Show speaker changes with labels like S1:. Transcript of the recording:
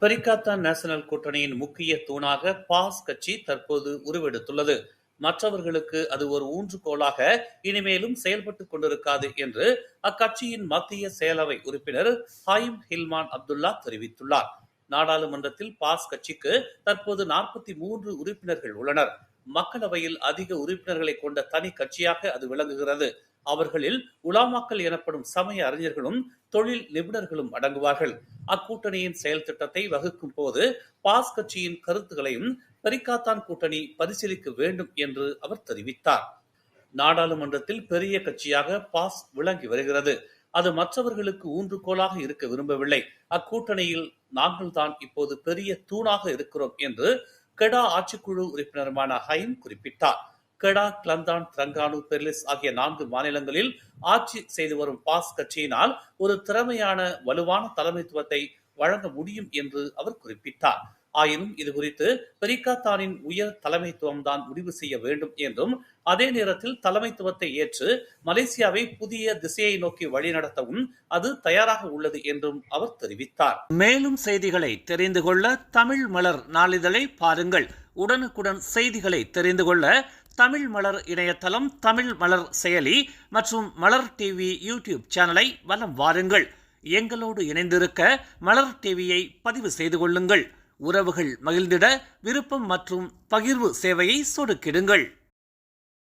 S1: Perikatan national கூட்டணியின் முக்கிய தூணாக பாஸ் கட்சி தற்போது உருவெடுத்துள்ளது. மற்றவர்களுக்கு அது ஒரு ஊன்றுகோலாக இனிமேலும் செயல்பட்டுக் கொண்டிருக்காது என்று அக்கட்சியின் மத்திய செயலவை உறுப்பினர் ஹாயிம் ஹில்மான் அப்துல்லா தெரிவித்துள்ளார். நாடாளுமன்றத்தில் பாஸ் கட்சிக்கு தற்போது 43 உறுப்பினர்கள் உள்ளனர். மக்களவையில் அதிக உறுப்பினர்களை கொண்ட தனி கட்சியாக அது விளங்குகிறது. அவர்களில் உலாமாக்கள் எனப்படும் சமய அறிஞர்களும் தொழில் நிபுணர்களும் அடங்குவார்கள். அக்கூட்டணியின் செயல் திட்டத்தை வகுக்கும் போது பாஸ் கட்சியின் கருத்துக்களையும் பெரிக்காத்தான் கூட்டணி பரிசீலிக்க வேண்டும் என்று அவர் தெரிவித்தார். நாடாளுமன்றத்தில் பெரிய கட்சியாக பாஸ் விளங்கி வருகிறது. அது மற்றவர்களுக்கு ஊன்றுகோலாக இருக்க விரும்பவில்லை. அக்கூட்டணியில் நாங்கள் தான் இப்போது பெரிய தூணாக இருக்கிறோம் என்று கெடா ஆட்சிக்குழு உறுப்பினருமான ஹைம் குறிப்பிட்டார். கெடா, கிளந்தான், திரங்கானு, பெர்லிஸ் ஆகிய 4 மாநிலங்களில் ஆட்சி செய்து வரும் பாஸ் கட்சியினால் ஒரு திறமையான வலுவான தலைமைத்துவத்தை வழங்க முடியும் என்று அவர் குறிப்பிட்டார். ஆயினும் இதுகுறித்து பெரிக்காத்தானின் உயர் தலைமைத்துவம் தான் முடிவு செய்ய வேண்டும் என்றும், அதே நேரத்தில் தலைமைத்துவத்தை ஏற்று மலேசியாவை புதிய திசையை நோக்கி வழிநடத்தவும் அது தயாராக உள்ளது என்றும் அவர் தெரிவித்தார். மேலும் செய்திகளை தெரிந்து கொள்ள தமிழ் மலர் நாளிதழை பாருங்கள். உடனுக்குடன் செய்திகளை தெரிந்து கொள்ள தமிழ் மலர் இணையதளம், தமிழ் மலர் செயலி மற்றும் மலர் டிவி யூடியூப் சேனலை வலம் வாருங்கள். எங்களோடு இணைந்திருக்க மலர் டிவியை பதிவு செய்து கொள்ளுங்கள். உறவுகள் மகிழ்ந்திட விருப்பம் மற்றும் பகிர்வு சேவையை சொடுக்கிடுங்கள்.